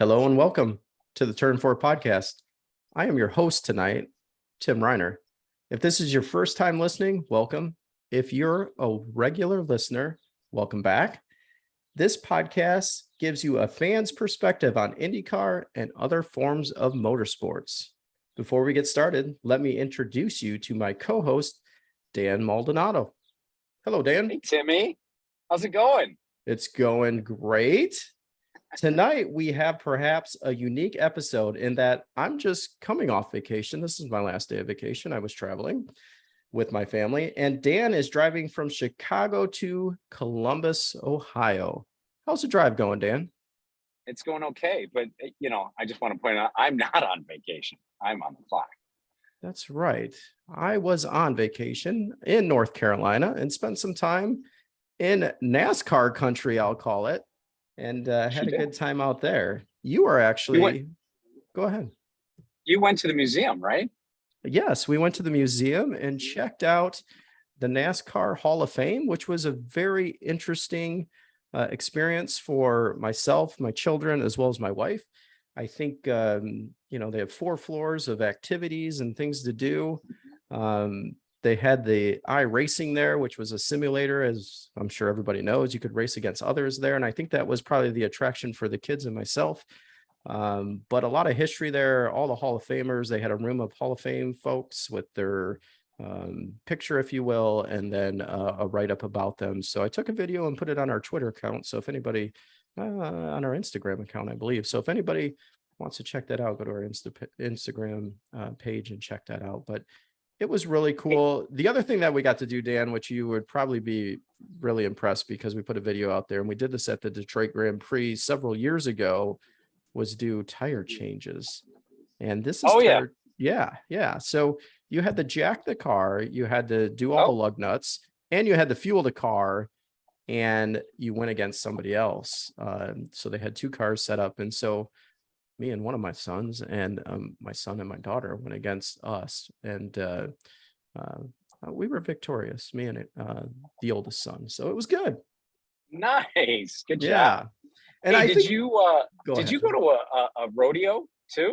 Hello and welcome to the Turn 4 podcast. I am your host tonight, Tim Reiner. If this is your first time listening, welcome. If you're a regular listener, welcome back. This podcast gives you a fan's perspective on IndyCar and other forms of motorsports. Before we get started, let me introduce you to my co-host, Dan Maldonado. Hello, Dan. Hey, Timmy. How's it going? It's going great. Tonight, we have perhaps a unique episode in that I'm just coming off vacation. This is my last day of vacation. I was traveling with my family, and Dan is driving from Chicago to Columbus, Ohio. How's the drive going, Dan? It's going okay, but I just want to point out I'm not on vacation. I'm on the clock. That's right. I was on vacation in North Carolina and spent some time in NASCAR country, I'll call it, and had a good time out there. You are actually, go ahead. You went to the museum, right? Yes, we went to the museum and checked out the NASCAR Hall of Fame, which was a very interesting experience for myself, my children, as well as my wife. I think, they have 4 floors of activities and things to do. They had the iRacing there, which was a simulator, as I'm sure everybody knows. You could race against others there. And I think that was probably the attraction for the kids and myself. But a lot of history there, all the Hall of Famers. They had a room of Hall of Fame folks with their picture, if you will, and then a write-up about them. So I took a video and put it on our Twitter account. So if anybody, on our Instagram account, I believe. So if anybody wants to check that out, go to our Instagram page and check that out. But it was really cool. The other thing that we got to do, Dan, which you would probably be really impressed because we put a video out there and we did this at the Detroit Grand Prix several years ago, was do tire changes. And this is yeah. So you had to jack the car, you had to do all the lug nuts, and you had to fuel the car, and you went against somebody else. So they had 2 cars set up. And so me and one of my sons and my son and my daughter went against us, and we were victorious, me and the oldest son. So it was good. Nice. Good job. Yeah. And hey, did you go to a rodeo too?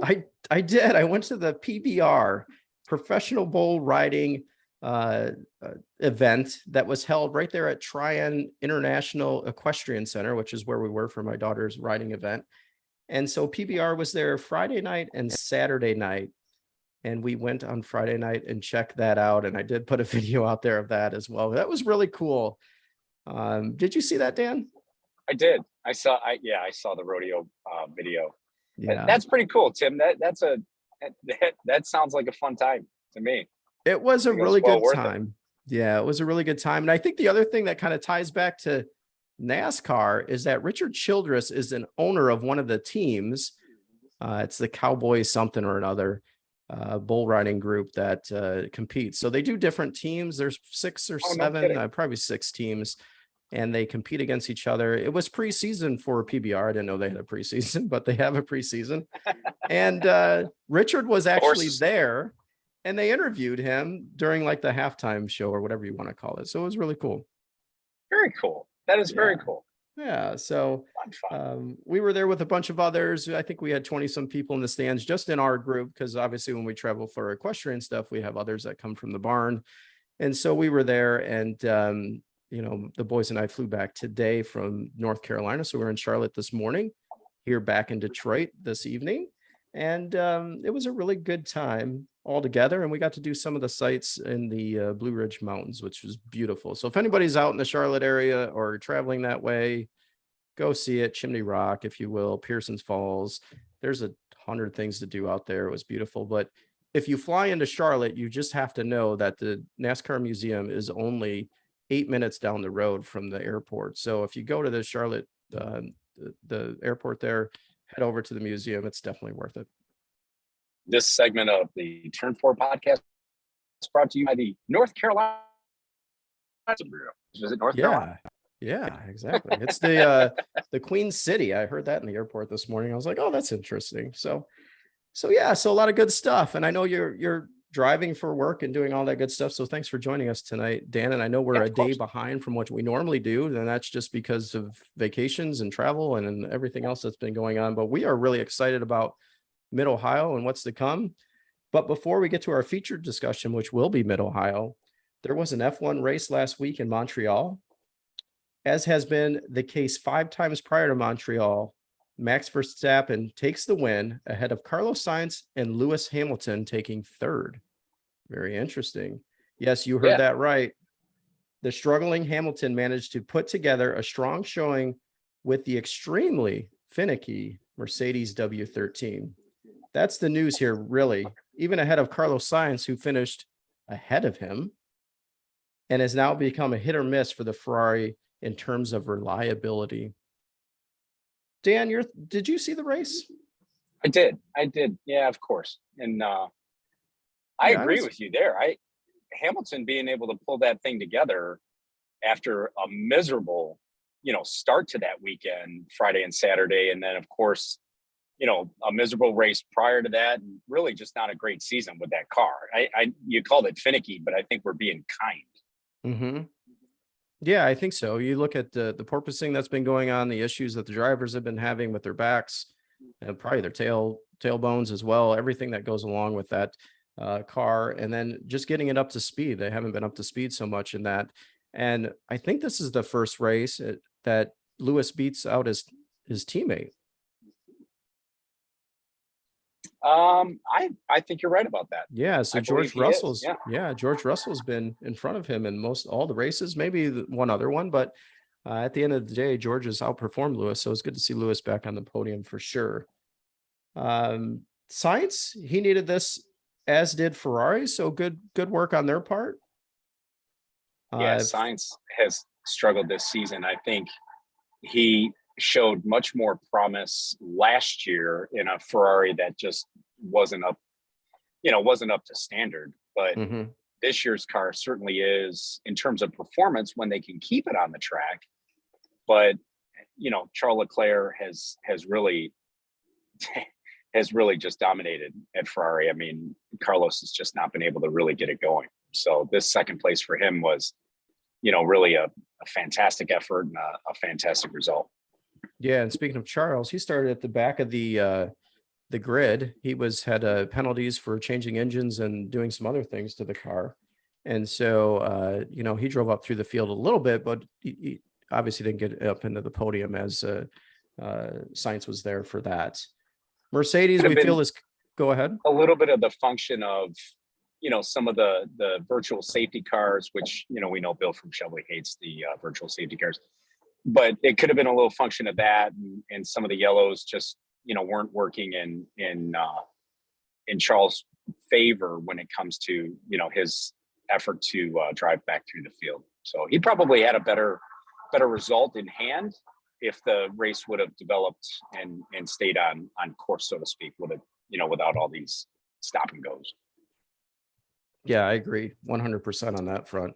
I did. I went to the PBR, Professional Bull Riding event that was held right there at Tryon International Equestrian Center, which is where we were for my daughter's riding event. And so PBR was there Friday night and Saturday night. And we went on Friday night and checked that out. And I did put a video out there of that as well. That was really cool. Did you see that, Dan? I did. I saw the rodeo video. Yeah, that's pretty cool, Tim. That sounds like a fun time to me. It was a really good time. Yeah, it was a really good time. And I think the other thing that kind of ties back to NASCAR is that Richard Childress is an owner of one of the teams. It's the Cowboy something or another bull riding group that competes. So they do different teams. There's 6 or 7, probably 6 teams, and they compete against each other. It was preseason for PBR. I didn't know they had a preseason, but they have a preseason. And Richard was actually there, and they interviewed him during like the halftime show or whatever you want to call it. So it was really cool. Very cool. That is very cool. Yeah. So we were there with a bunch of others. I think we had 20 some people in the stands just in our group, because obviously when we travel for equestrian stuff, we have others that come from the barn. And so we were there, and the boys and I flew back today from North Carolina. So we're in Charlotte this morning, here back in Detroit this evening. And it was a really good time all together. And we got to do some of the sites in the Blue Ridge Mountains, which was beautiful. So if anybody's out in the Charlotte area or traveling that way, go see it. Chimney Rock, if you will, Pearson's Falls. There's 100 things to do out there. It was beautiful. But if you fly into Charlotte, you just have to know that the NASCAR Museum is only 8 minutes down the road from the airport. So if you go to the Charlotte, the airport there, head over to the museum. It's definitely worth it. This segment of the Turn 4 podcast is brought to you by the North Carolina Bureau. Is it North Carolina? Yeah, exactly. It's the Queen City. I heard that in the airport this morning. I was like, oh, that's interesting. So a lot of good stuff. And I know you're driving for work and doing all that good stuff. So thanks for joining us tonight, Dan. And I know we're Yeah, a of day course. behind from what we normally do, and that's just because of vacations and travel and everything else that's been going on. But we are really excited about Mid-Ohio and what's to come. But before we get to our featured discussion, which will be Mid-Ohio, there was an F1 race last week in Montreal. As has been the case 5 times prior to Montreal, Max Verstappen takes the win ahead of Carlos Sainz and Lewis Hamilton taking third. Very interesting. Yes, you heard Yeah. that right. The struggling Hamilton managed to put together a strong showing with the extremely finicky Mercedes W13. That's the news here, really. Even ahead of Carlos Sainz, who finished ahead of him and has now become a hit or miss for the Ferrari in terms of reliability. Dan, did you see the race? I did. Yeah, of course. And I agree with you there. Hamilton being able to pull that thing together after a miserable, start to that weekend, Friday and Saturday, and then of course, a miserable race prior to that, and really just not a great season with that car. You called it finicky, but I think we're being kind. Mm-hmm. Yeah, I think so. You look at the porpoising that's been going on, the issues that the drivers have been having with their backs and probably their tailbones as well, everything that goes along with that car, and then just getting it up to speed. They haven't been up to speed so much in that. And I think this is the first race that Lewis beats out his teammate. I think you're right about that. Yeah, so George Russell's been in front of him in all the races, maybe one other one, but at the end of the day, George has outperformed Lewis, so it's good to see Lewis back on the podium for sure. Sainz, he needed this, as did Ferrari, so good work on their part. Yeah, Sainz has struggled this season. I think he showed much more promise last year in a Ferrari that just wasn't up to standard. But this year's car certainly is, in terms of performance, when they can keep it on the track. But Charles Leclerc has really just dominated at Ferrari. I mean, Carlos has just not been able to really get it going. So this second place for him was, really a fantastic effort and a fantastic result. Yeah, and speaking of Charles, he started at the back of the grid. He had penalties for changing engines and doing some other things to the car, and so he drove up through the field a little bit, but he obviously didn't get up into the podium as Sainz was there for that. Mercedes, we feel is go ahead. A little bit of the function of some of the virtual safety cars, which we know Bill from Chevrolet hates the virtual safety cars. But it could have been a little function of that, and some of the yellows just weren't working in Charles' favor when it comes to his effort to drive back through the field. So he probably had a better result in hand if the race would have developed and stayed on course, so to speak, without all these stop and goes. Yeah, I agree 100% on that front.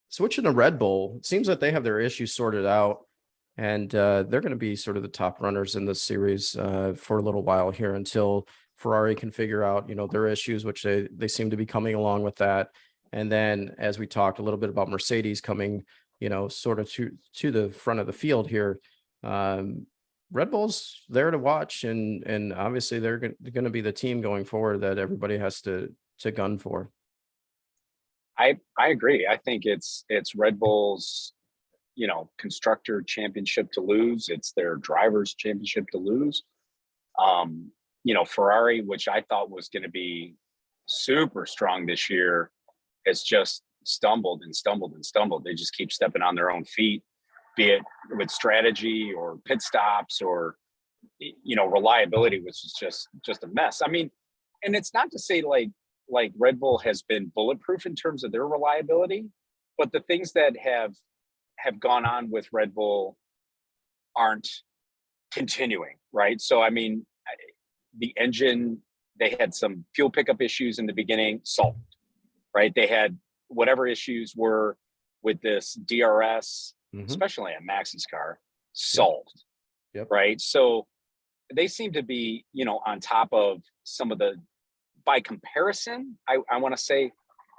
Switching to Red Bull, it seems that they have their issues sorted out, and they're going to be sort of the top runners in this series for a little while here until Ferrari can figure out, their issues, which they seem to be coming along with that. And then, as we talked a little bit about Mercedes coming, sort of to the front of the field here, Red Bull's there to watch, and obviously they're going to be the team going forward that everybody has to gun for. I agree. I think it's Red Bull's, constructor championship to lose. It's their drivers championship to lose. Ferrari, which I thought was going to be super strong this year, has just stumbled and stumbled and stumbled. They just keep stepping on their own feet, be it with strategy or pit stops or, reliability, which is just a mess. I mean, and it's not to say like Red Bull has been bulletproof in terms of their reliability, but the things that have gone on with Red Bull aren't continuing, right? So, I mean, the engine, they had some fuel pickup issues in the beginning, solved, right? They had whatever issues were with this DRS, especially on Max's car, solved, Yep. right? So they seem to be, on top of some of the by comparison, I want to say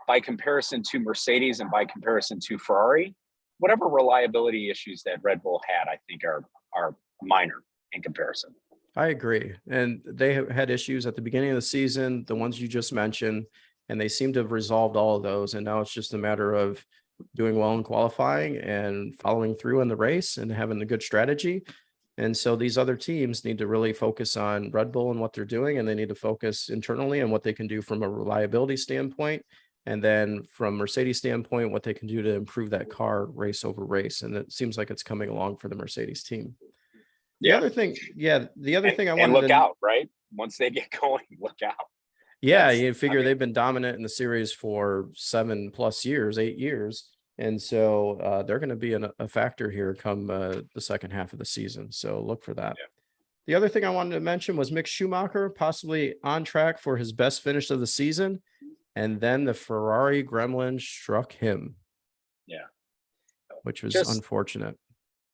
by comparison to Mercedes and by comparison to Ferrari, whatever reliability issues that Red Bull had, I think are minor in comparison. I agree. And they have had issues at the beginning of the season, the ones you just mentioned, and they seem to have resolved all of those. And now it's just a matter of doing well in qualifying and following through in the race and having the good strategy. And so these other teams need to really focus on Red Bull and what they're doing, and they need to focus internally on what they can do from a reliability standpoint. And then from Mercedes standpoint, what they can do to improve that car race over race. And it seems like it's coming along for the Mercedes team. The other thing I wanted look to out, right? Once they get going, look out. Yeah, you figure they've been dominant in the series for 8 years. And so they're going to be a factor here come the second half of the season. So look for that. Yeah. The other thing I wanted to mention was Mick Schumacher, possibly on track for his best finish of the season. And then the Ferrari gremlin struck him. Yeah. Which was unfortunate.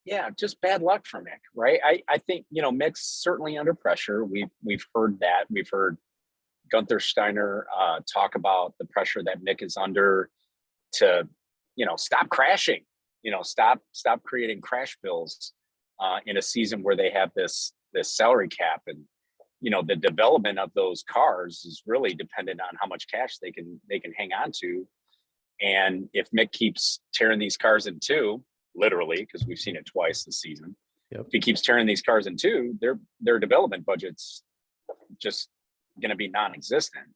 Yeah, just bad luck for Mick, right? I think, Mick's certainly under pressure. We've heard that. We've heard Gunther Steiner talk about the pressure that Mick is under to, stop crashing, stop creating crash bills in a season where they have this salary cap, and the development of those cars is really dependent on how much cash they can hang on to. And if Mick keeps tearing these cars in two, literally, because we've seen it twice this season, if he keeps tearing these cars in two, their development budget's just going to be non-existent.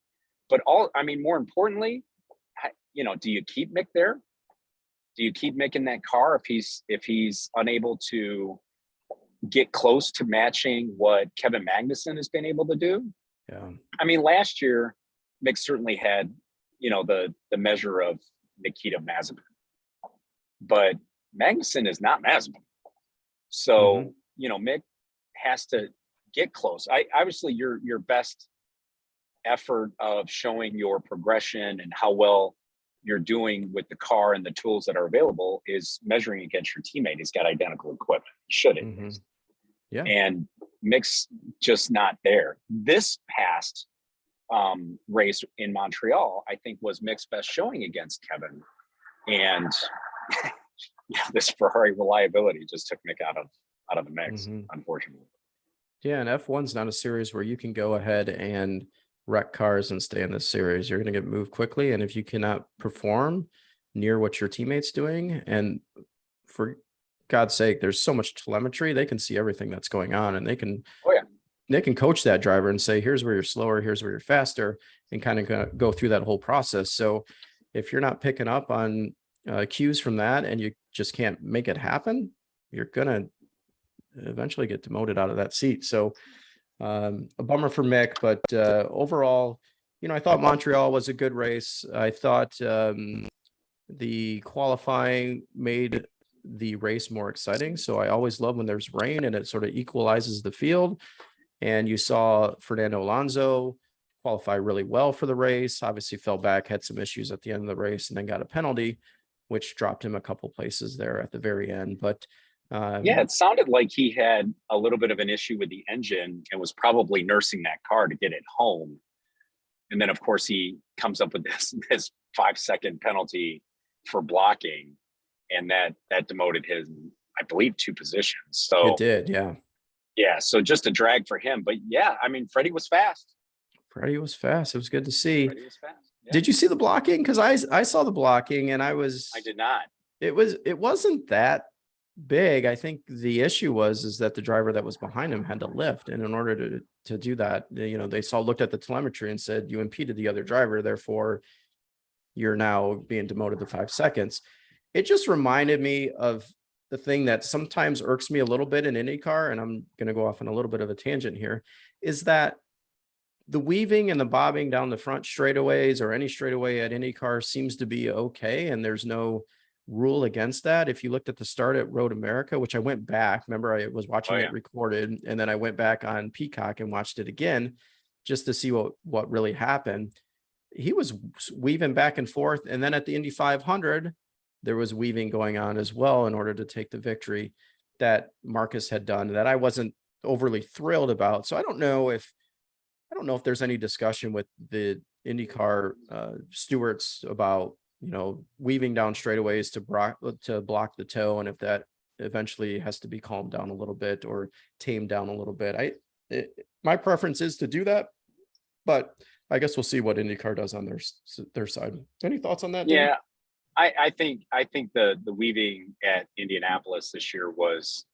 But more importantly, do you keep Mick there? Do you keep Mick in that car if he's unable to get close to matching what Kevin Magnussen has been able to do? Yeah. Last year, Mick certainly had, the measure of Nikita Mazepin, but Magnussen is not Mazepin. So, Mick has to get close. Obviously your best effort of showing your progression and how well you're doing with the car and the tools that are available is measuring against your teammate. He's got identical equipment. Should it? Mm-hmm. Yeah. And Mick's just not there. This past race in Montreal, I think, was Mick's best showing against Kevin. And this Ferrari reliability just took Mick out of the mix, unfortunately. Yeah, and F1's not a series where you can go ahead and wreck cars and stay in this series. You're going to get moved quickly, and if you cannot perform near what your teammate's doing, and for God's sake, there's so much telemetry, they can see everything that's going on, and they can coach that driver and say, here's where you're slower, here's where you're faster, and kind of go through that whole process. So if you're not picking up on cues from that and you just can't make it happen, you're going to eventually get demoted out of that seat. So a bummer for Mick, but overall, I thought Montreal was a good race. I thought the qualifying made the race more exciting. So I always love when there's rain and it sort of equalizes the field. And you saw Fernando Alonso qualify really well for the race, obviously fell back, had some issues at the end of the race, and then got a penalty, which dropped him a couple places there at the very end. But it sounded like he had a little bit of an issue with the engine and was probably nursing that car to get it home. And then, of course, he comes up with this 5-second penalty for blocking, and that demoted his, I believe, 2 positions. So it did, yeah. Yeah, so just a drag for him. But yeah, Freddie was fast. Freddie was fast. It was good to see. Freddie was fast. Yeah. Did you see the blocking? Because I saw the blocking, and I did not. It wasn't that big. I think the issue is that the driver that was behind him had to lift, and in order to do that, they looked at the telemetry and said, you impeded the other driver, therefore you're now being demoted to 5 seconds. It just reminded me of the thing that sometimes irks me a little bit in IndyCar, and I'm going to go off on a little bit of a tangent here, is that the weaving and the bobbing down the front straightaways or any straightaway at IndyCar seems to be okay, and there's no rule against that. If you looked at the start at Road America, which I went back, remember I was watching it recorded, and then I went back on Peacock and watched it again just to see what really happened. He was weaving back and forth, and then at the Indy 500, there was weaving going on as well in order to take the victory that Marcus had done that I wasn't overly thrilled about. So I don't know if I don't know if there's any discussion with the IndyCar stewards about, weaving down straightaways to block the toe, and if that eventually has to be calmed down a little bit or tamed down a little bit. My preference is to do that, but I guess we'll see what IndyCar does on their side. Any thoughts on that, Dan? Yeah, I think the weaving at Indianapolis this year was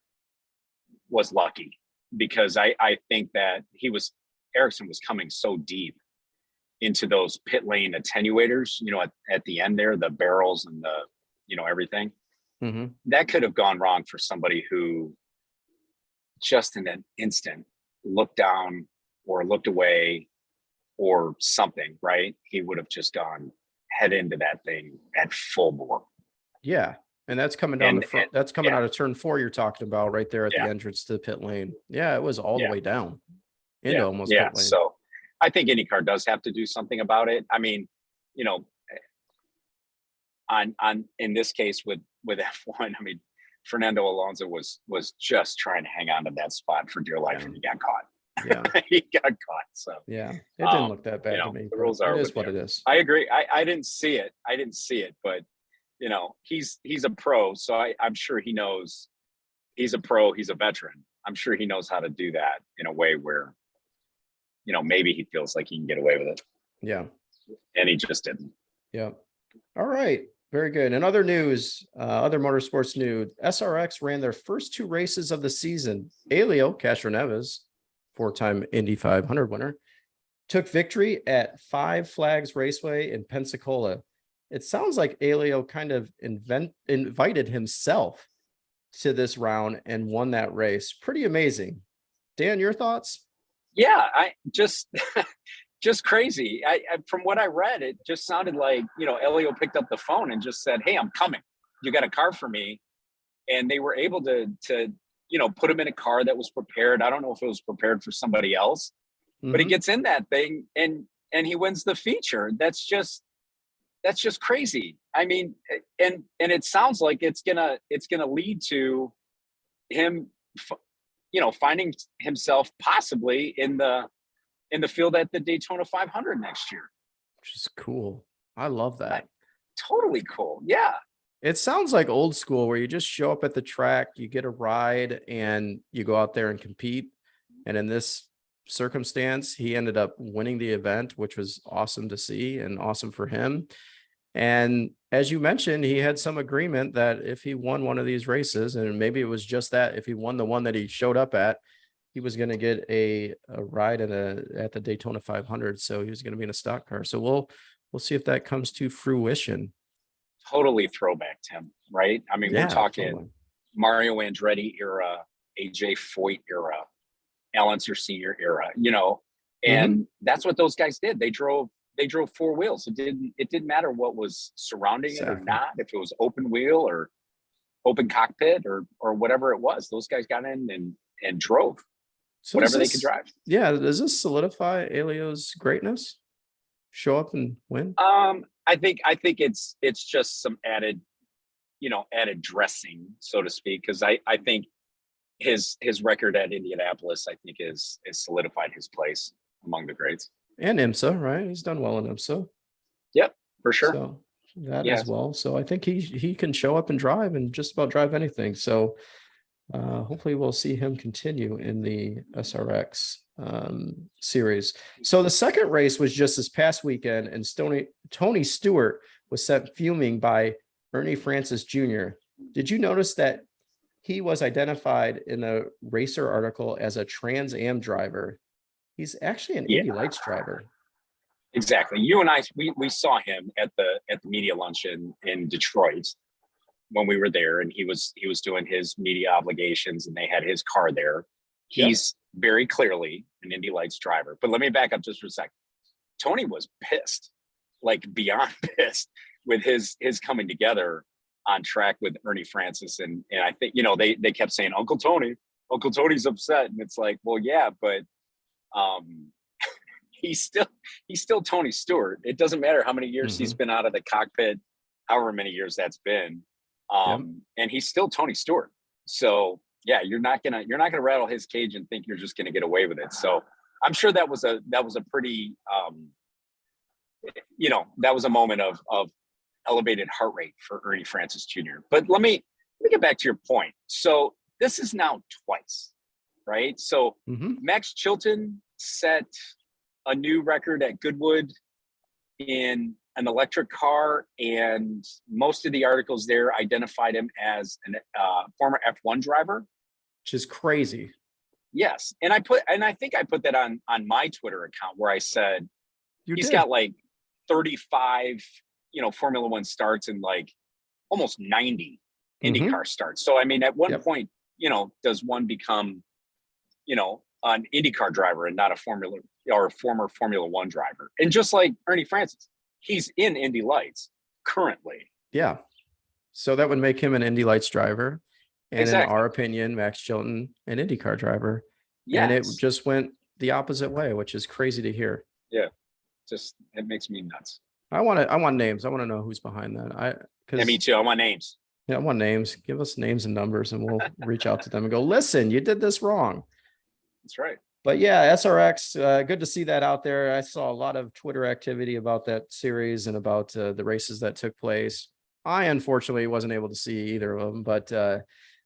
lucky, because I think that Ericsson was coming so deep into those pit lane attenuators, at the end there, the barrels and everything. Mm-hmm. That could have gone wrong for somebody who just in an instant looked down or looked away or something, right? He would have just gone head into that thing at full bore. Yeah. And that's coming down the front. That's coming yeah, out of turn 4 you're talking about right there at the yeah, entrance to the pit lane. Yeah, it was all the yeah, way down into almost yeah. pit lane. So I think IndyCar does have to do something about it. I mean, you know, on in this case with F1, I mean, Fernando Alonso was just trying to hang on to that spot for dear life, and he got caught. Yeah. He got caught. So Yeah, it didn't look that bad to me. The rules are it is what it is. I agree. I didn't see it. But he's a pro, so I'm sure he knows. He's a pro. He's a veteran. I'm sure he knows how to do that in a way where, maybe he feels like he can get away with it. Yeah. And he just didn't. Yeah. All right. Very good. In other news, other motorsports news, SRX ran their first 2 races of the season. Elio Castroneves, 4-time Indy 500 winner, took victory at Five Flags Raceway in Pensacola. It sounds like Elio kind of invited himself to this round and won that race. Pretty amazing. Dan, your thoughts? Yeah, I just just crazy. I from what I read, it just sounded like, Elio picked up the phone and just said, "Hey, I'm coming. You got a car for me?" And they were able to put him in a car that was prepared. I don't know if it was prepared for somebody else, but he gets in that thing and he wins the feature. That's just crazy. I mean, and it sounds like it's gonna lead to him, finding himself possibly in the field at the Daytona 500 next year. Which is cool. I love that. Totally cool. Yeah. It sounds like old school where you just show up at the track, you get a ride, and you go out there and compete. And in this circumstance, he ended up winning the event, which was awesome to see and awesome for him. And as you mentioned, he had some agreement that if he won one of these races, and maybe it was just that, if he won the one that he showed up at, he was going to get a ride at the Daytona 500. So he was going to be in a stock car. So we'll see if that comes to fruition. Totally throwback, Tim, right? I mean, we're talking totally. Mario Andretti era, AJ Foyt era, Al Unser Sr. era, and that's what those guys did. They drove 4 wheels. It didn't matter what was surrounding it or not, if it was open wheel or open cockpit or whatever it was. Those guys got in and drove whatever they could drive. Yeah. Does this solidify Elio's greatness? Show up and win? I think it's just some added dressing, so to speak, because I think his record at Indianapolis, I think, is solidified his place among the greats. And IMSA, right? He's done well in IMSA. Yep, for sure. So that as well. So I think he can show up and drive and just about drive anything. So hopefully we'll see him continue in the SRX series. So the second race was just this past weekend, and Tony Stewart was sent fuming by Ernie Francis Jr. Did you notice that he was identified in the Racer article as a Trans Am driver? He's actually an Indy Lights driver. Exactly. You and I, we saw him at the media luncheon in Detroit when we were there, and he was doing his media obligations, and they had his car there. He's very clearly an Indy Lights driver. But let me back up just for a second. Tony was pissed, like beyond pissed, with his coming together on track with Ernie Francis, and I think they kept saying Uncle Tony's upset, and it's like, well, yeah, but he's still Tony Stewart. It doesn't matter how many years he's been out of the cockpit, however many years that's been, and he's still Tony Stewart. So yeah, you're not gonna rattle his cage and think you're just gonna get away with it. So I'm sure that was a pretty that was a moment of elevated heart rate for Ernie Francis Jr. But let me get back to your point. So this is now twice, right? So Max Chilton set a new record at Goodwood in an electric car, and most of the articles there identified him as a former F1 driver, which is crazy. Yes, and I think I put that on my Twitter account where I said he's got like 35, Formula One starts and like almost 90 IndyCar starts. So I mean, at one point, does one become, an IndyCar driver and not a former Formula One driver? And just like Ernie Francis, he's in Indy Lights currently. Yeah. So that would make him an Indy Lights driver. And exactly. In our opinion, Max Chilton, an IndyCar driver. Yes. And it just went the opposite way, which is crazy to hear. Yeah. It makes me nuts. I want names. I want to know who's behind that. Yeah, me too. I want names. Yeah, I want names. Give us names and numbers and we'll reach out to them and go, listen, you did this wrong. That's right. But yeah, SRX, good to see that out there. I saw a lot of Twitter activity about that series and about the races that took place. I unfortunately wasn't able to see either of them, but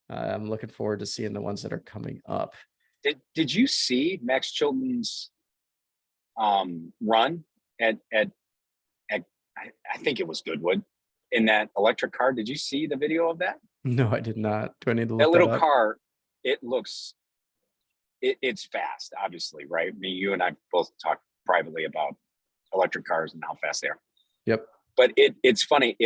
I'm looking forward to seeing the ones that are coming up. Did you see Max Chilton's run at I think it was Goodwood in that electric car? Did you see the video of that? No, I did not. Do I need to look that little that up? car? It looks. It's fast, obviously, right? I mean, you and I both talked privately about electric cars and how fast they are. Yep. But it's funny.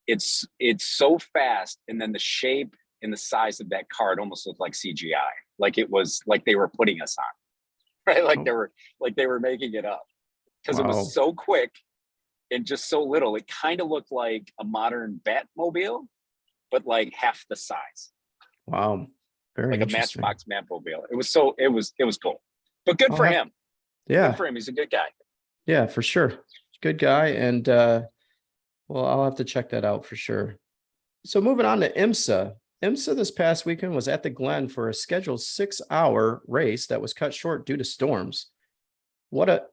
It's so fast, and then the shape and the size of that car, it almost looked like CGI. Like it was like they were putting us on, right? Like they were making it up because it was so quick and just so little. It kind of looked like a modern Batmobile, but like half the size. Wow. Very like a Matchbox Batmobile. It was cool, but good for him. Yeah. Good for him. He's a good guy. Yeah, for sure. Good guy. And well, I'll have to check that out for sure. So moving on to IMSA. IMSA this past weekend was at the Glen for a scheduled 6-hour race that was cut short due to storms. What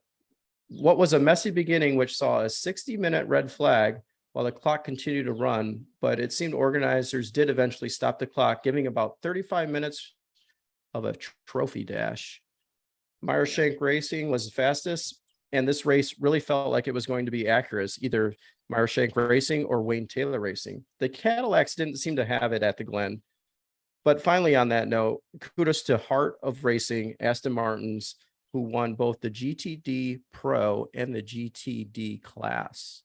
was a messy beginning, which saw a 60-minute red flag while the clock continued to run, but it seemed organizers did eventually stop the clock, giving about 35 minutes of a trophy dash. Meyershank Racing was the fastest, and this race really felt like it was going to be Acura's, either Meyershank Racing or Wayne Taylor Racing. The Cadillacs didn't seem to have it at the Glen. But finally, on that note, kudos to Heart of Racing, Aston Martins, who won both the GTD Pro and the GTD class.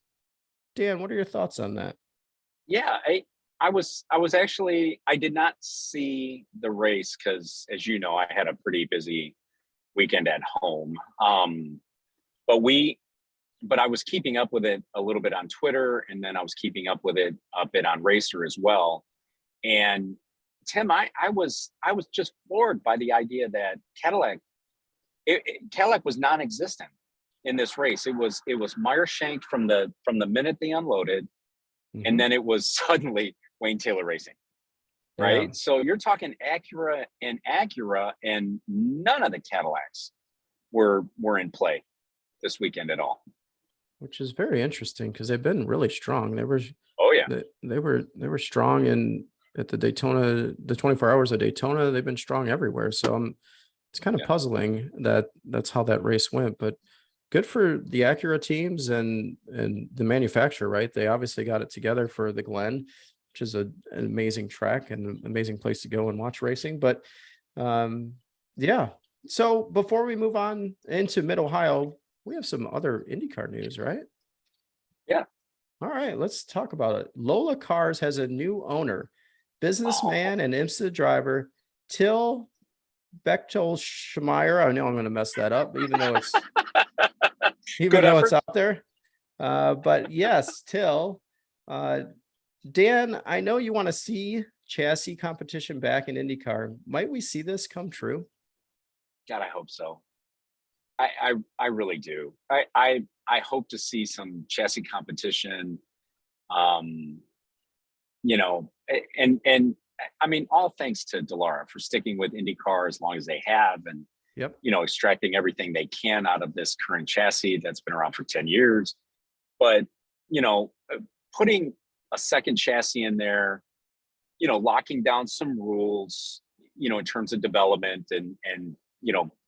Dan, what are your thoughts on that? Yeah, I was actually, I did not see the race because, as you know, I had a pretty busy weekend at home. But I was keeping up with it a little bit on Twitter, and then I was keeping up with it a bit on Racer as well. And Tim, I was just floored by the idea that Cadillac was non-existent in this race. It was Meyershank from the minute they unloaded, and then it was suddenly Wayne Taylor Racing, right? Yeah. So you're talking Acura, and none of the Cadillacs were in play this weekend at all, which is very interesting because they've been really strong. They were they were strong at the Daytona, the 24 hours of Daytona. They've been strong everywhere. So it's kind of puzzling that that's how that race went, but good for the Acura teams and the manufacturer, right? They obviously got it together for the Glen, which is an amazing track and an amazing place to go and watch racing. But yeah. So before we move on into Mid-Ohio, we have some other IndyCar news, right? Yeah. All right, let's talk about it. Lola Cars has a new owner, businessman and IMSA driver, Till Bechtel-Schmeier. I know I'm going to mess that up, even though it's it's out there. But yes, Till. Dan, I know you want to see chassis competition back in IndyCar. Might we see this come true? God, I hope so. I really do. I hope to see some chassis competition. And I mean, all thanks to Dallara for sticking with IndyCar as long as they have, and Yep. extracting everything they can out of this current chassis that's been around for 10 years. But, putting a second chassis in there, locking down some rules, in terms of development and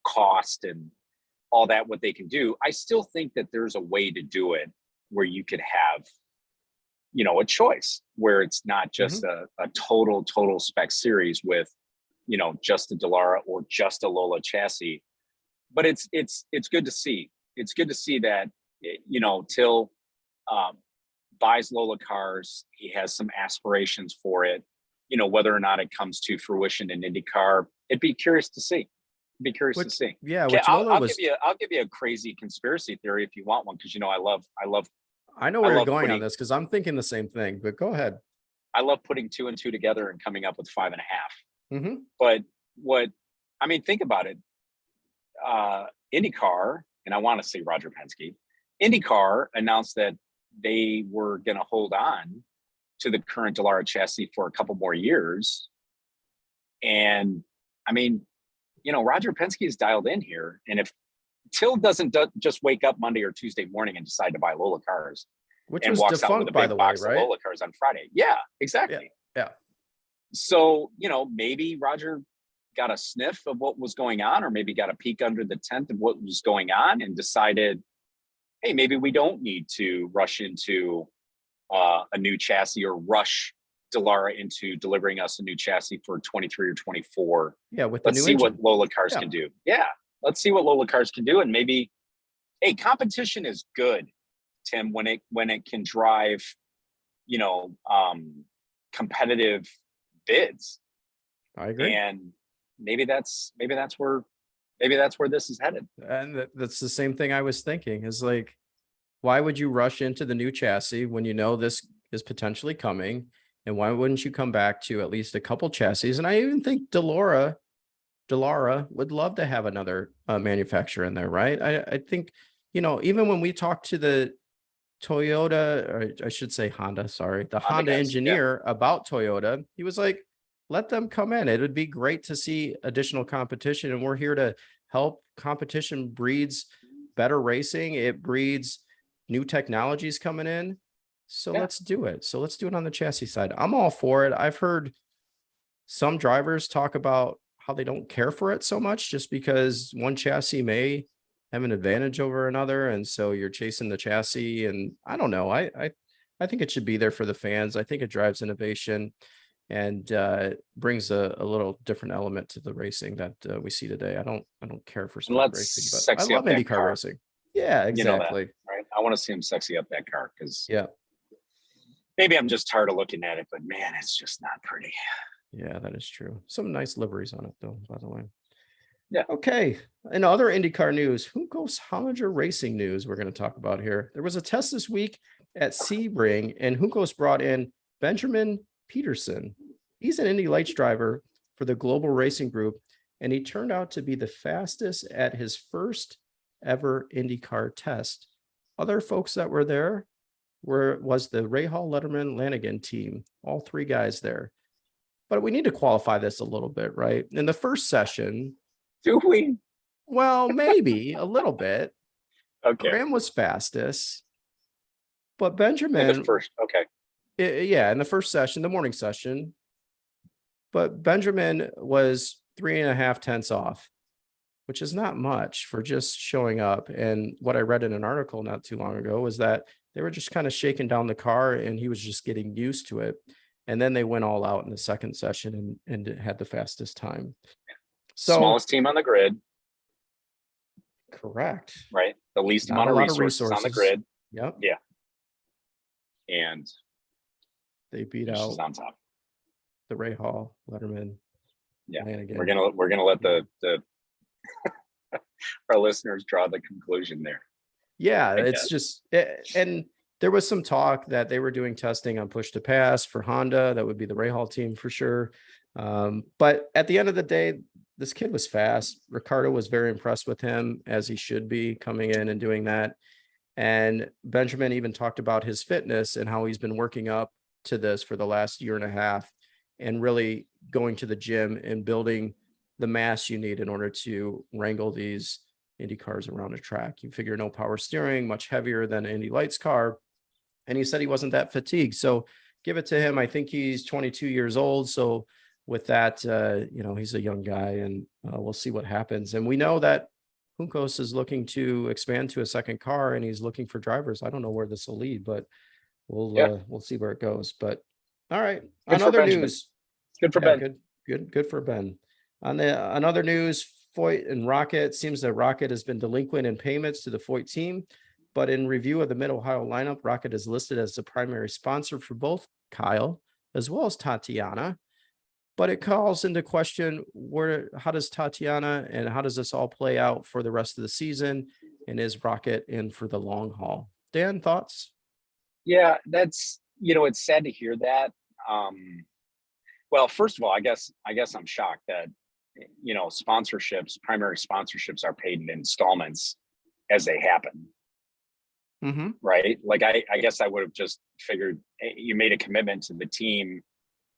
cost and all that, what they can do. I still think that there's a way to do it where you could have, a choice where it's not just a total spec series with, just a Dallara or just a Lola chassis. But it's good to see. It's good to see that, Till buys Lola cars. He has some aspirations for it. Whether or not it comes to fruition in IndyCar, it'd be curious to see. To see. Yeah, Okay, which Lola was. I'll give you a crazy conspiracy theory if you want one, because I know where you're love going on putting, this because I'm thinking the same thing. But go ahead. I love putting 2 and 2 together and coming up with 5.5. Mm-hmm. But think about it. IndyCar, and I want to say Roger Penske, IndyCar announced that they were going to hold on to the current Dallara chassis for a couple more years. And Roger Penske is dialed in here. And if Till doesn't just wake up Monday or Tuesday morning and decide to buy Lola cars, Which and was walks out with defunct, a by big the way, box right? of Lola cars on Friday. Yeah, exactly. Yeah. So, maybe Roger got a sniff of what was going on, or maybe got a peek under the tent of what was going on and decided, hey, maybe we don't need to rush into a new chassis or rush Dallara into delivering us a new chassis for 23 or 24. Yeah, with the Let's new see engine. what Lola cars can do. Yeah, let's see what Lola cars can do. And maybe, hey, competition is good, Tim, when it can drive, competitive bids. I agree. And maybe that's where this is headed. And that's the same thing I was thinking is like, why would you rush into the new chassis when you know this is potentially coming? And why wouldn't you come back to at least a couple chassis? And I even think Dallara would love to have another manufacturer in there, right? I think, even when we talked to the Toyota, or I should say Honda, sorry, the Honda guys, engineer about Toyota, he was like, let them come in. It would be great to see additional competition. And we're here to help. Competition breeds better racing. It breeds new technologies coming in. So let's do it. So let's do it on the chassis side. I'm all for it. I've heard some drivers talk about how they don't care for it so much just because one chassis may have an advantage over another. And so you're chasing the chassis. And I don't know. I think it should be there for the fans. I think it drives innovation and brings a little different element to the racing that we see today. I don't care for sport racing, but I love IndyCar racing. Yeah, exactly. Right. I want to see him sexy up that car because yeah, maybe I'm just tired of looking at it, but man, it's just not pretty. Yeah, that is true. Some nice liveries on it though, by the way. Yeah. Okay. In other IndyCar news, who goes Hollinger Racing news we're going to talk about here. There was a test this week at Sebring, and Hunkos brought in Benjamin Peterson. He's an Indy Lights driver for the Global Racing Group, and he turned out to be the fastest at his first ever IndyCar test. Other folks that were there was the Rahal, Letterman, Lanigan team, all 3 guys there. But we need to qualify this a little bit, right? In the first session, do we? Well, maybe a little bit. Okay. Graham was fastest, but Benjamin in the first. Okay. In the first session, the morning session, but Benjamin was 3.5 tenths off, which is not much for just showing up. And what I read in an article not too long ago was that they were just kind of shaking down the car and he was just getting used to it. And then they went all out in the second session and had the fastest time. So smallest team on the grid. Correct. Right. The least amount of resources on the grid. Yep. Yeah. And they beat out on top. The Rahal, Letterman. Yeah. Lanigan. We're gonna let the our listeners draw the conclusion there. Yeah, it's just, and there was some talk that they were doing testing on push to pass for Honda. That would be the Rahal team for sure. But at the end of the day, this kid was fast. Ricardo was very impressed with him, as he should be, coming in and doing that. And Benjamin even talked about his fitness and how he's been working up to this for the last 1.5 years and really going to the gym and building the mass you need in order to wrangle these Indy cars around a track. You figure no power steering, much heavier than an Indy Lights car. And he said he wasn't that fatigued. So give it to him. I think he's 22 years old. So with that, he's a young guy, and we'll see what happens. And we know that Juncos is looking to expand to a second car, and he's looking for drivers. I don't know where this will lead, but we'll see where it goes. But all right, Good on for other Benjamin. news, Good for Ben. good for Ben. On other news, Foyt and Rocket. It seems that Rocket has been delinquent in payments to the Foyt team, but in review of the Mid-Ohio lineup, Rocket is listed as the primary sponsor for both Kyle as well as Tatiana. But it calls into question how does Tatiana and how does this all play out for the rest of the season? And is Rocket in for the long haul? Dan, thoughts? Yeah, that's, it's sad to hear that. Well, first of all, I guess I'm shocked that, primary sponsorships are paid in installments as they happen. Mm-hmm. Right. Like, I guess I would have just figured you made a commitment to the team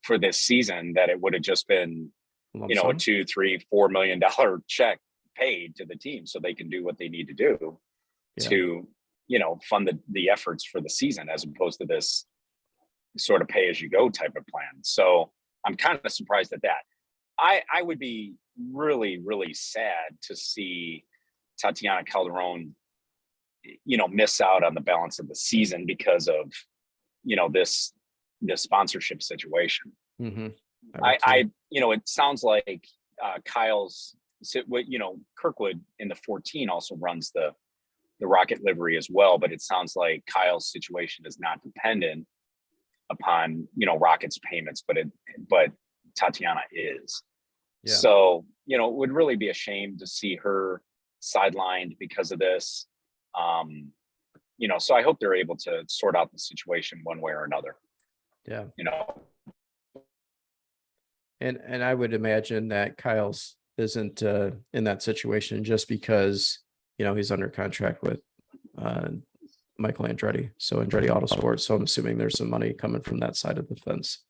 for this season that it would have just been, a $2, $3, $4 million check paid to the team so they can do what they need to do to, fund the efforts for the season, as opposed to this sort of pay as you go type of plan. So I'm kind of surprised at that. I would be really, really sad to see Tatiana Calderon, miss out on the balance of the season because of, this sponsorship situation. Mm-hmm. It sounds like Kyle's, Kirkwood in the 14 also runs the Rocket livery as well, but it sounds like Kyle's situation is not dependent upon, Rocket's payments, but Tatiana is. Yeah. So, it would really be a shame to see her sidelined because of this. So I hope they're able to sort out the situation one way or another. Yeah. And I would imagine that Kyle's isn't in that situation just because, he's under contract with Michael Andretti. So Andretti Autosports. So I'm assuming there's some money coming from that side of the fence.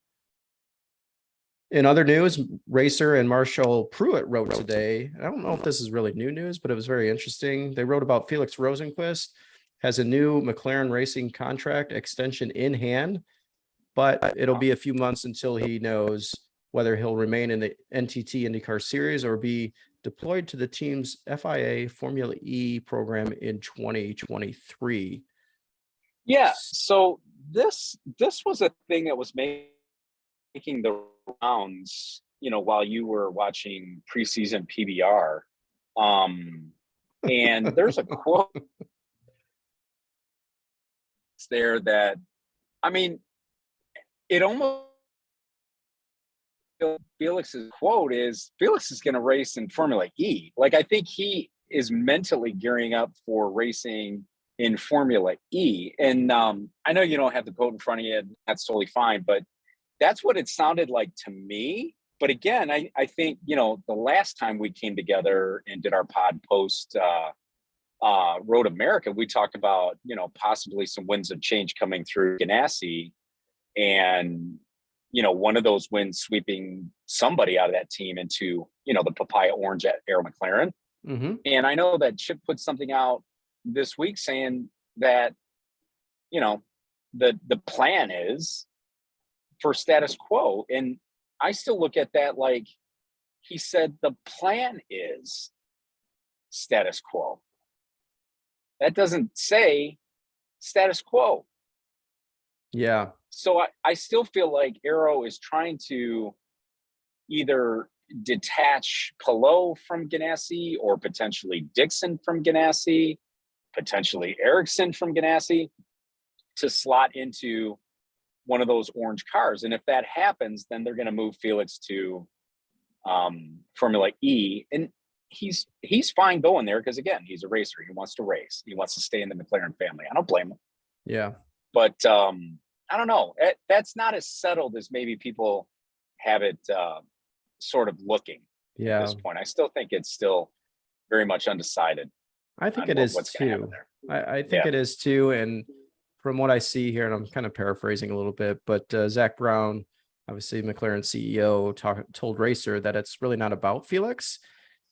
In other news, Racer and Marshall Pruitt wrote today. I don't know if this is really new news, but it was very interesting. They wrote about Felix Rosenqvist has a new McLaren Racing contract extension in hand, but it'll be a few months until he knows whether he'll remain in the NTT IndyCar series or be deployed to the team's FIA Formula E program in 2023. Yeah. So this was a thing that was making the rounds, while you were watching preseason PBR. And there's a quote there that, it almost, Felix's quote is Felix is going to race in Formula E. Like, I think he is mentally gearing up for racing in Formula E. And I know you don't have the quote in front of you. That's totally fine. But that's what it sounded like to me. But again, I think, the last time we came together and did our pod post Road America, we talked about, possibly some winds of change coming through Ganassi, and, one of those winds sweeping somebody out of that team into, the papaya orange at Aero McLaren. Mm-hmm. And I know that Chip put something out this week saying that, the plan is for status quo. And I still look at that like he said the plan is status quo. That doesn't say status quo. Yeah. So I still feel like Aero is trying to either detach Palou from Ganassi or potentially Dixon from Ganassi, potentially Ericsson from Ganassi, to slot into one of those orange cars. And if that happens, then they're going to move Felix to Formula E. And he's fine going there because, again, he's a racer. He wants to race. He wants to stay in the McLaren family. I don't blame him. Yeah. But I don't know. That's not as settled as maybe people have it sort of looking at this point. I still think it's still very much undecided. I think it is too. I think it is too. And from what I see here, and I'm kind of paraphrasing a little bit, but Zach Brown obviously McLaren CEO told Racer that it's really not about Felix.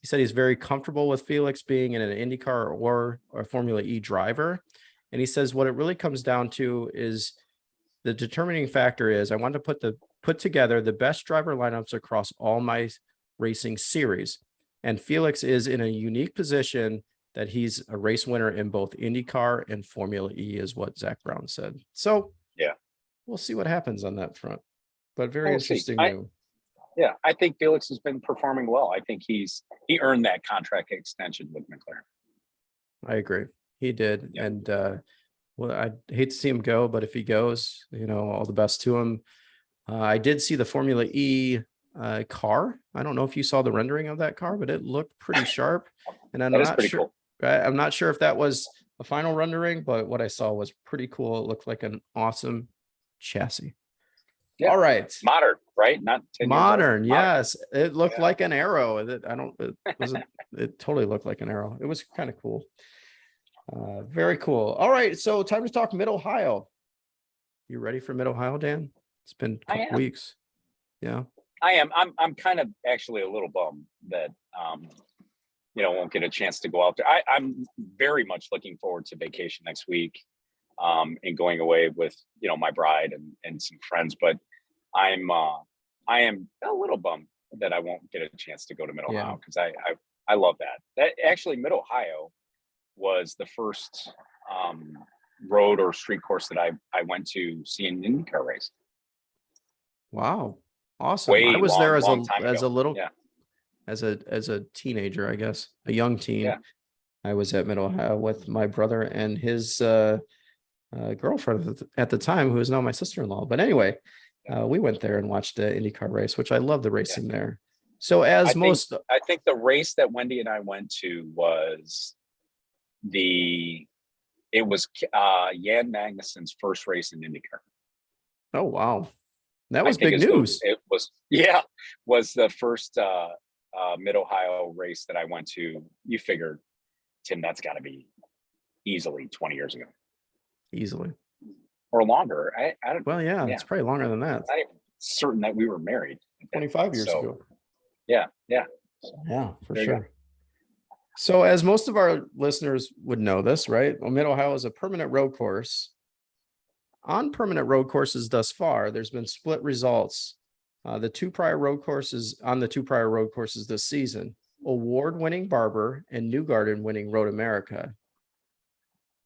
He said he's very comfortable with Felix being in an IndyCar or a Formula E driver. And he says what it really comes down to is the determining factor is I want to put together the best driver lineups across all my racing series. And Felix is in a unique position that he's a race winner in both IndyCar and Formula E, is what Zach Brown said. So Yeah, we'll see what happens on that front. But very we'll see. interesting news. Yeah, I think Felix has been performing well. I think he earned that contract extension with McLaren. I agree. He did. Yeah. And well, I hate to see him go, but if he goes, all the best to him. I did see the Formula E car. I don't know if you saw the rendering of that car, but it looked pretty sharp. And I'm That is not pretty sure. cool. I'm not sure if that was a final rendering, but what I saw was pretty cool. It looked like an awesome chassis. Yeah. All right. Modern, right? Not 10 years old. Modern, yes. It looked Yeah. like an arrow. It totally looked like an arrow. It was kind of cool. Very cool. All right. So time to talk Mid-Ohio. You ready for Mid-Ohio, Dan? It's been a couple weeks. Yeah. I am. I'm kind of actually a little bummed that won't get a chance to go out there. I'm very much looking forward to vacation next week, and going away with my bride and some friends. But I am a little bummed that I won't get a chance to go to Mid-Ohio because I love that. That actually Mid-Ohio was the first road or street course that I went to see an IndyCar race. Wow. Awesome. I was there as a little, yeah. as a teenager, I guess, a young teen. Yeah. I was at Mid-Ohio with my brother and his girlfriend at the time, who is now my sister-in-law. But anyway, we went there and watched the IndyCar race, which I love the racing there. So I think the race that Wendy and I went to was Jan Magnussen's first race in IndyCar. Oh, wow. That was big news. It was the first Mid-Ohio race that I went to. You figured, Tim, that's got to be easily 20 years ago. Easily. Or longer. I don't. Well, yeah, it's probably longer than that. I'm not even certain that we were married. 25 years ago. Yeah. Yeah, for sure. So as most of our listeners would know this, right? Well, Mid-Ohio is a permanent road course. On permanent road courses thus far, there's been split results. The two prior road courses this season, award-winning Barber and Newgarden winning Road America.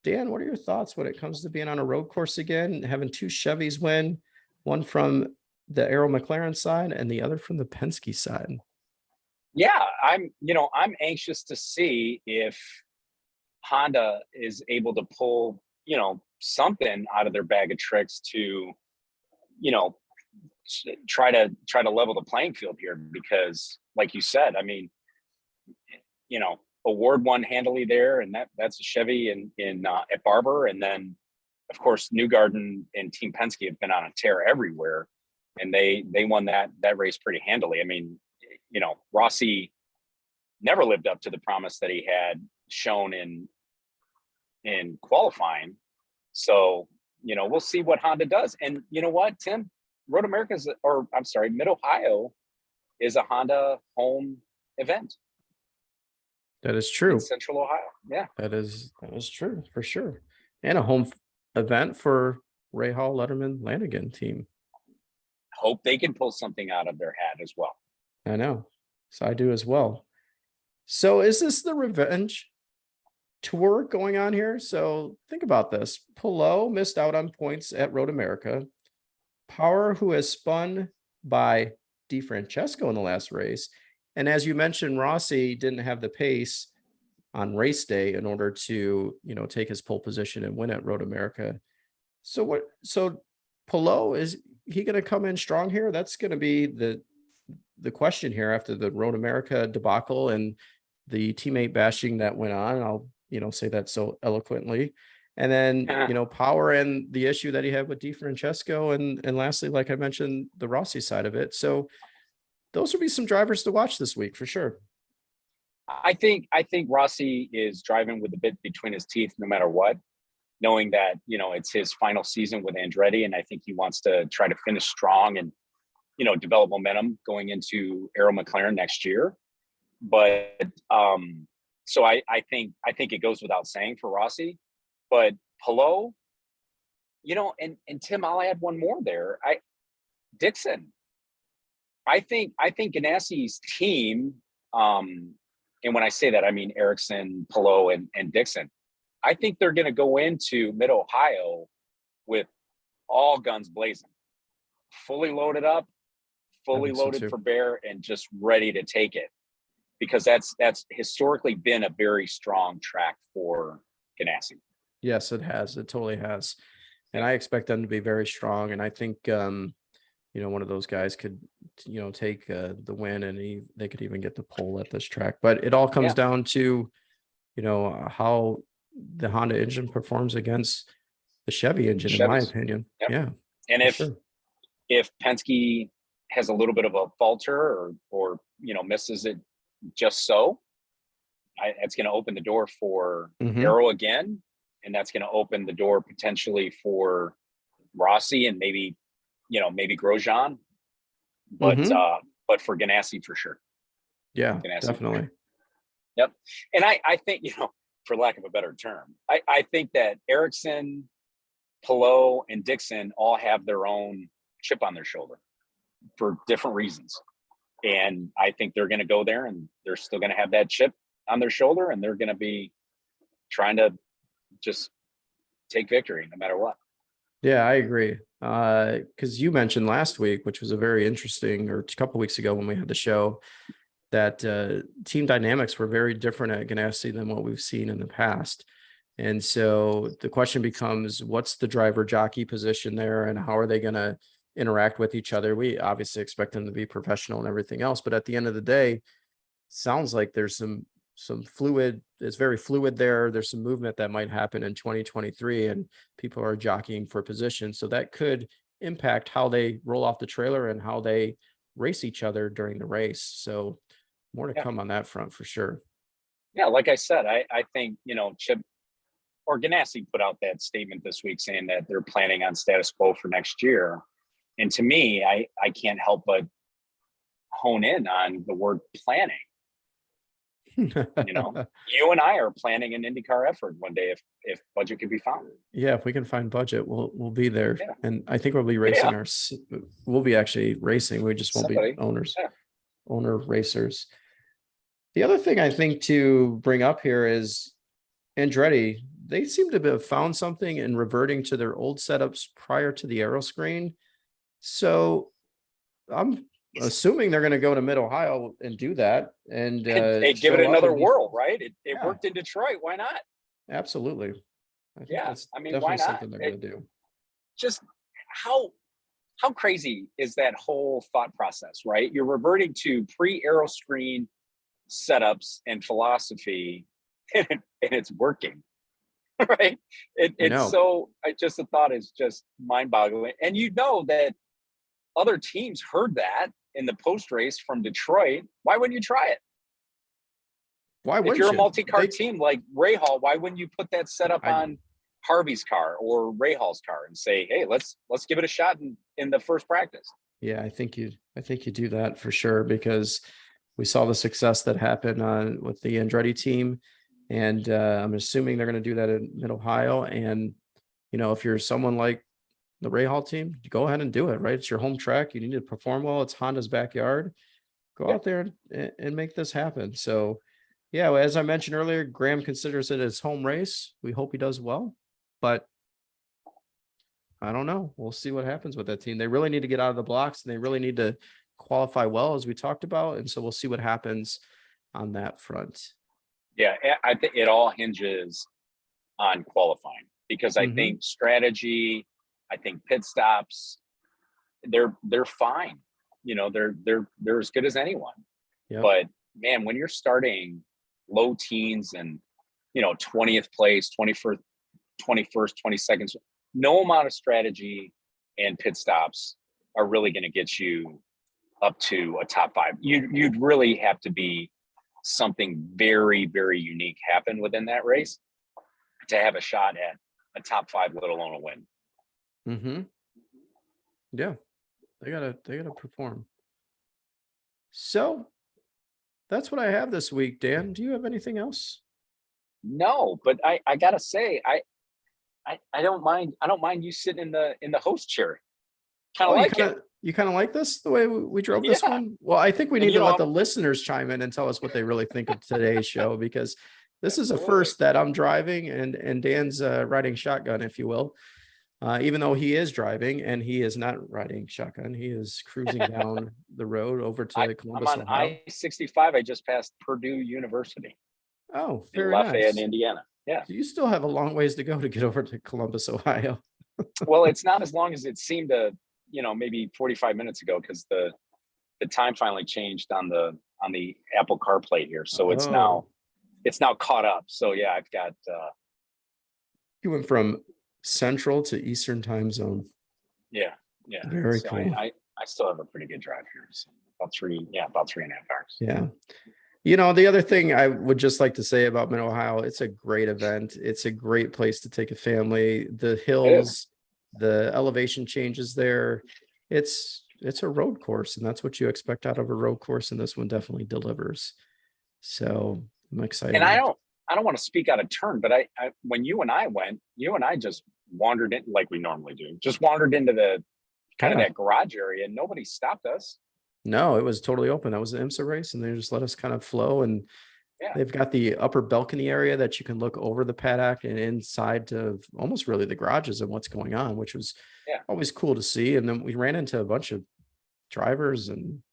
Dan, what are your thoughts when it comes to being on a road course again, having two Chevys win, one from the Arrow McLaren side and the other from the Penske side? Yeah, I'm anxious to see if Honda is able to pull, something out of their bag of tricks to, try to level the playing field here, because like you said, I mean, award won handily there, and that's a Chevy at Barber, and then of course Newgarden and Team Penske have been on a tear everywhere, and they won that race pretty handily. I mean, Rossi never lived up to the promise that he had shown in qualifying. So, we'll see what Honda does. And you know what, Tim? Mid-Ohio is a Honda home event. That is true. In Central Ohio. Yeah. That is true for sure. And a home event for Ray Hall, Letterman, Lanigan team. Hope they can pull something out of their hat as well. I know. So I do as well. So is this the revenge tour going on here? So think about this. Palou missed out on points at Road America. Power, who has spun by DeFrancesco in the last race. And as you mentioned, Rossi didn't have the pace on race day in order to, take his pole position and win at Road America. So Palou, is he going to come in strong here? That's going to be the question here after the Road America debacle and the teammate bashing that went on. I'll, say that so eloquently. And then, Power and the issue that he had with DeFrancesco. And lastly, like I mentioned, the Rossi side of it. So those will be some drivers to watch this week for sure. I think Rossi is driving with a bit between his teeth, no matter what, knowing that, it's his final season with Andretti. And I think he wants to try to finish strong and develop momentum going into Arrow McLaren next year. But so I think it goes without saying for Rossi, but Palou, and Tim, I'll add one more there. Dixon. I think Ganassi's team, and when I say that, I mean Ericsson, Palou, and Dixon. I think they're going to go into Mid-Ohio with all guns blazing, fully loaded up, fully loaded for bear, and just ready to take it, because that's historically been a very strong track for Ganassi. Yes, it has. It totally has. And I expect them to be very strong. And I think, one of those guys could, take the win, and they could even get the pole at this track. But it all comes down to, how the Honda engine performs against the Chevy engine, in my opinion. Yep. Yeah. And if Penske has a little bit of a falter or misses it just so, it's going to open the door for Arrow again. And that's going to open the door potentially for Rossi and maybe Grosjean, but for Ganassi for sure. Yeah, Ganassi, definitely. Yep. And I think, for lack of a better term, I think that Ericsson, Palou, and Dixon all have their own chip on their shoulder for different reasons. And I think they're going to go there, and they're still going to have that chip on their shoulder, and they're going to be trying to just take victory no matter what. Yeah, I agree. Because you mentioned last week, which was a very interesting, or a couple of weeks ago when we had the show, that team dynamics were very different at Ganassi than what we've seen in the past. And so the question becomes, what's the driver jockey position there, and how are they going to interact with each other? We obviously expect them to be professional and everything else, but at the end of the day, sounds like there's some fluid. It's very fluid there. There's some movement that might happen in 2023, and people are jockeying for position. So that could impact how they roll off the trailer and how they race each other during the race. So more to come on that front for sure. Yeah, like I said, I think, Chip or Ganassi put out that statement this week saying that they're planning on status quo for next year. And to me, I can't help but hone in on the word planning. You and I are planning an IndyCar effort one day if budget could be found. Yeah, if we can find budget, we'll be there. Yeah. And I think we'll be racing we'll be actually racing. We just won't be owners, owner racers. The other thing I think to bring up here is Andretti. They seem to have found something in reverting to their old setups prior to the aero screen. So I'm assuming they're going to go to Mid-Ohio and do that. And they give it another whirl, right? It worked in Detroit. Why not? Absolutely. I mean, why not? Something they're going to do. Just how crazy is that whole thought process, right? You're reverting to pre-aero screen setups and philosophy, and it's working, right? It's so, the thought is just mind-boggling. And that other teams heard that in the post-race from Detroit. Why wouldn't you try it? Why wouldn't you? If you're a multi-car team like Rahal, why wouldn't you put that setup on Harvey's car or Rahal's car and say, hey, let's give it a shot in the first practice? Yeah, I think you do that for sure, because we saw the success that happened with the Andretti team. And I'm assuming they're going to do that in Mid-Ohio. And, if you're someone like the Rahal team, go ahead and do it, right? It's your home track. You need to perform well. It's Honda's backyard. Go out there and make this happen. So, yeah, as I mentioned earlier, Graham considers it his home race. We hope he does well, but I don't know. We'll see what happens with that team. They really need to get out of the blocks, and they really need to qualify well, as we talked about. And so we'll see what happens on that front. Yeah, I think it all hinges on qualifying, because I think strategy, I think pit stops, they're fine. They're as good as anyone. Yep. But man, when you're starting low teens and 20th place, 21st, 22nd, no amount of strategy and pit stops are really going to get you up to a top five. You'd really have to be something very, very unique happen within that race to have a shot at a top five, let alone a win. Yeah, They gotta perform. So that's what I have this week. Dan, do you have anything else? No, but I gotta say, I don't mind. I don't mind you sitting in the host chair. Kind Oh, of like it. you kind of like this, the way we drove this Yeah. one? Well, I think we And need you to know, let the listeners chime in and tell us what they really think of today's show, because this is a absolutely. first that I'm driving and Dan's riding shotgun, if you will. Even though he is driving and he is not riding shotgun, he is cruising down the road over to I'm Columbus, on Ohio. I-65. I just passed Purdue University Oh, in very Lafayette, nice. Indiana. Yeah. So you still have a long ways to go to get over to Columbus, Ohio. Well, it's not as long as it seemed to, maybe 45 minutes ago, because the time finally changed on the Apple CarPlay here. So it's Oh, now caught up. So yeah, I've got you went from Central to Eastern time zone. yeah. Very So cool. I still have a pretty good drive here. So about 3.5 hours. Yeah. The other thing I would just like to say about Mid Ohio, it's a great event. It's a great place to take a family. The hills, the elevation changes there. It's a road course, and that's what you expect out of a road course, and this one definitely delivers. So I'm excited. And I don't want to speak out of turn, but I when you and I went, you and I just wandered in like we normally do, just wandered into the kind of that garage area, and nobody stopped us. No, it was totally open. That was the IMSA race, and they just let us kind of flow. And Yeah. they've got the upper balcony area that you can look over the paddock and inside to almost really the garages and what's going on, which was always cool to see. And then we ran into a bunch of drivers and,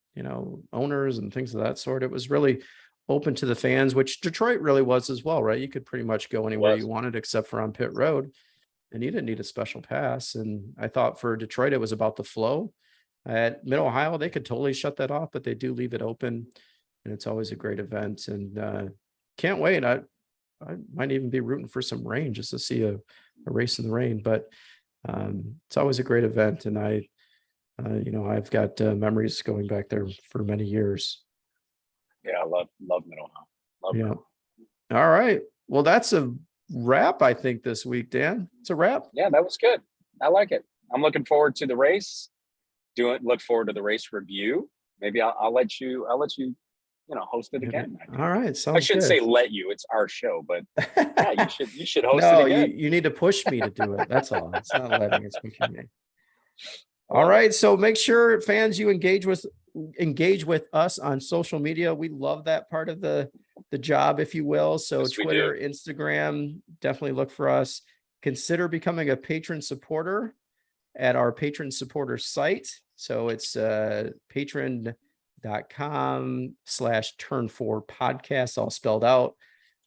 owners and things of that sort. It was really open to the fans, which Detroit really was as well, right? You could pretty much go anywhere you wanted except for on pit road, and you didn't need a special pass. And I thought for Detroit, it was about the flow. At Mid Ohio, they could totally shut that off, but they do leave it open, and it's always a great event. And can't wait. I might even be rooting for some rain just to see a race in the rain. But it's always a great event, and I've got memories going back there for many years. Yeah, I love Mid Ohio. Love Yeah. Mid Ohio. All right. Well, that's a wrap, I think, this week, Dan. It's a wrap. Yeah, that was good. I like it. I'm looking forward to the race. Look forward to the race review. Maybe I'll let you host it again. All right, sounds I shouldn't good. say let you. It's our show, but yeah, you should host No, it again. you need to push me to do it. That's all. It's not letting, it's pushing me. All right, so make sure, fans, you engage with us on social media. We love that part of the job, if you will. So Yes, Twitter, Instagram, definitely look for us. Consider becoming a patron supporter at our patron supporter site. So it's patreon.com/turn4podcast, all spelled out.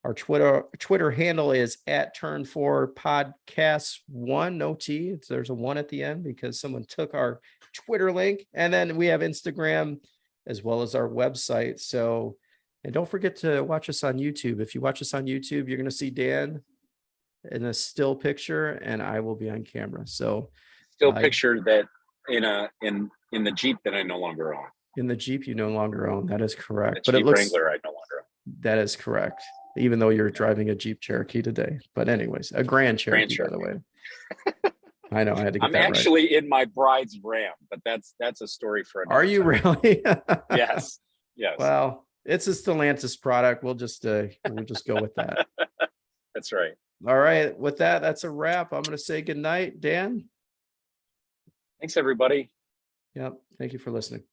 Our Twitter handle is at turn4podcast1, no T. There's a 1 at the end because someone took our Twitter link. And then we have Instagram as well as our website. So, and don't forget to watch us on YouTube. If you watch us on YouTube, you're going to see Dan in a still picture and I will be on camera. So still picture that in the Jeep that I no longer own. In the Jeep you no longer own. That is correct. The Jeep Wrangler I no longer own. That is correct. Even though you're driving a Jeep Cherokee today. But anyways, a Grand Cherokee, by the way. I know I had to get I'm that actually in my bride's Ram, but that's a story for another Are you time. really? Yes. Well, it's a Stellantis product. We'll just go with that. That's right. All right. With that, that's a wrap. I'm going to say good night, Dan. Thanks, everybody. Yep. Thank you for listening.